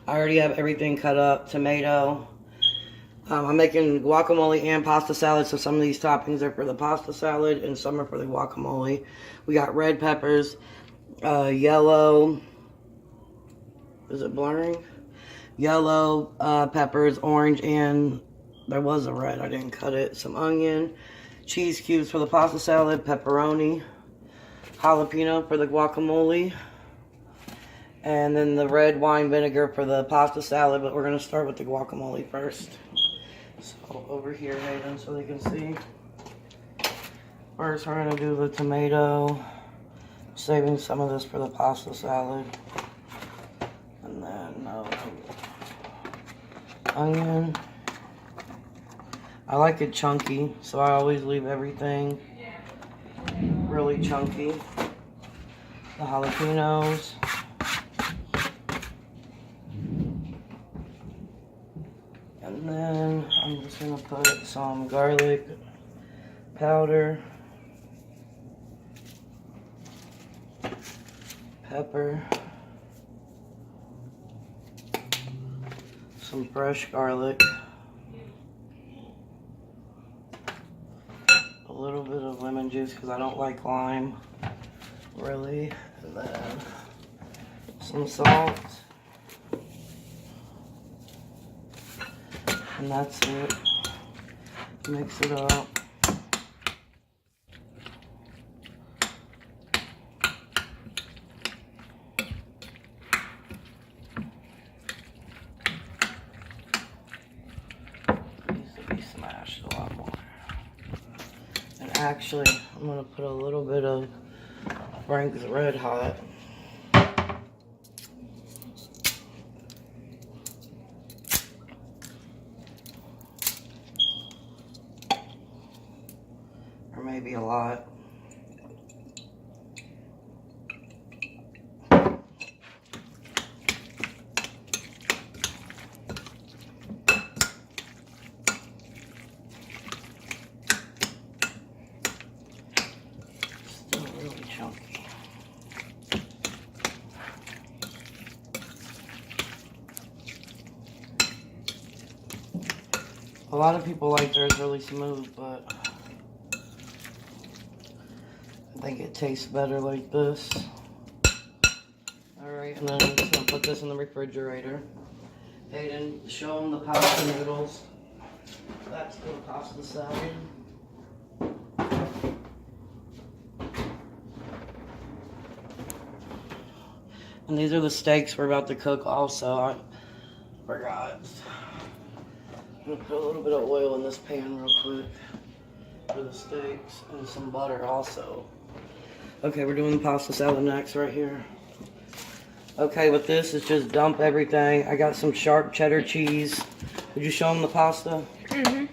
I already have everything cut up. Tomato. I'm making guacamole and pasta salad, so some of these toppings are for the pasta salad and some are for the guacamole. We got red peppers, yellow, is it blurring? Yellow peppers, orange, and there was a red, I didn't cut it. Some onion, cheese cubes for the pasta salad, pepperoni, jalapeno for the guacamole, and then the red wine vinegar for the pasta salad, but we're going to start with the guacamole first. So over here, Hayden, so they can see. First, we're going to do the tomato, saving some of this for the pasta salad. And then onion. I like it chunky, so I always leave everything really chunky. The jalapenos. And then I'm just going to put some garlic powder, pepper, some fresh garlic, a little bit of lemon juice because I don't like lime, really, and then some salt. And that's it. Mix it up. Needs to be smashed a lot more. And actually, I'm going to put a little bit of Frank's Red Hot. Or maybe a lot. Still really chunky. A lot of people like theirs really smooth, but I think it tastes better like this. Alright, and then I'm just going to put this in the refrigerator. Hayden, show them the pasta noodles. That's for the pasta salad. And these are the steaks we're about to cook also. I forgot. I'm going to put a little bit of oil in this pan real quick for the steaks and some butter also. Okay, we're doing the pasta salad next right here. Okay, with this, it's just dump everything. I got some sharp cheddar cheese. Would you show them the pasta? Mm-hmm.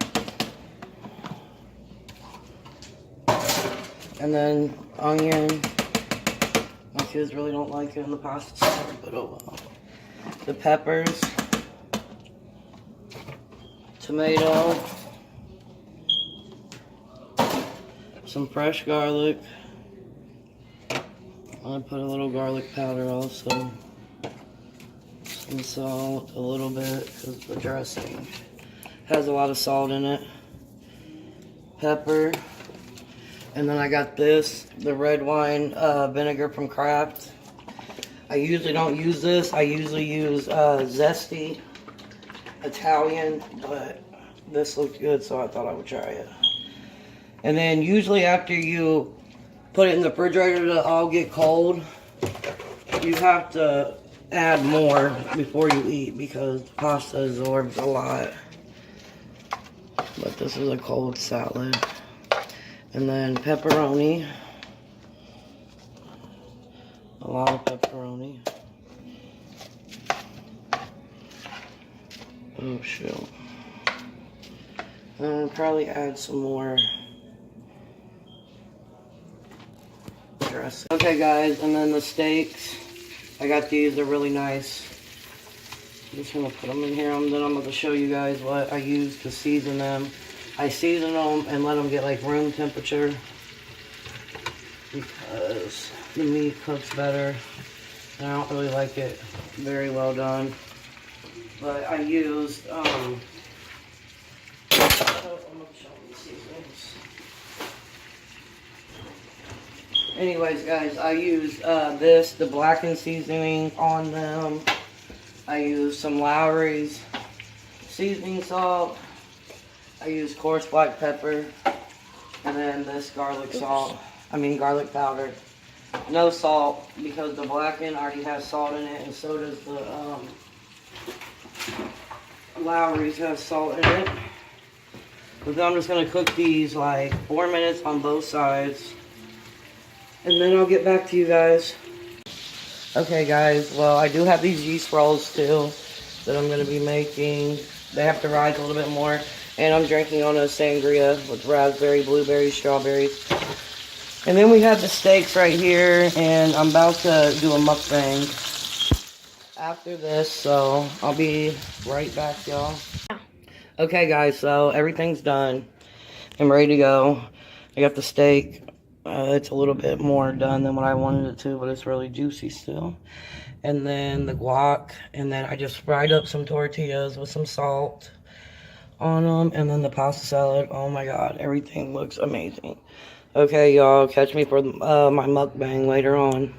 And then onion. My kids really don't like it in the pasta salad, but oh well. The peppers. Tomato. Some fresh garlic. I put a little garlic powder also. Some salt, a little bit, because the dressing has a lot of salt in it. Pepper. And then I got this, the red wine vinegar from Kraft. I usually don't use this. I usually use Zesty Italian, but this looked good, so I thought I would try it. And then usually after you put it in the refrigerator to all get cold, you have to add more before you eat because pasta absorbs a lot. But this is a cold salad. And then pepperoni. A lot of pepperoni. Oh shoot. And I'll probably add some more dressing. Okay guys, and then the steaks. I got these, they're really nice. I'm just gonna put them in here and then I'm gonna show you guys what I use to season them. I season them and let them get like room temperature because the meat cooks better. And I don't really like it very well done. But I used, oh, I'm gonna show you the seasonings. Anyways, guys, I used the blackened seasoning on them. I used some Lowry's seasoning salt. I used coarse black pepper. And then this garlic garlic powder. No salt, because the blackened already has salt in it, and so does the Lowry's has salt in it. But then I'm just going to cook these like 4 minutes on both sides. And then I'll get back to you guys. Okay guys, well I do have these yeast rolls too that I'm going to be making. They have to rise a little bit more. And I'm drinking on a sangria with raspberry, blueberry, strawberries. And then we have the steaks right here, and I'm about to do a mukbang after this, so I'll be right back, y'all. Okay, guys, so everything's done. I'm ready to go. I got the steak. It's a little bit more done than what I wanted it to, but it's really juicy still. And then the guac, and then I just fried up some tortillas with some salt on them, and then the pasta salad. Oh my god, everything looks amazing. Okay, y'all, catch me for my mukbang later on.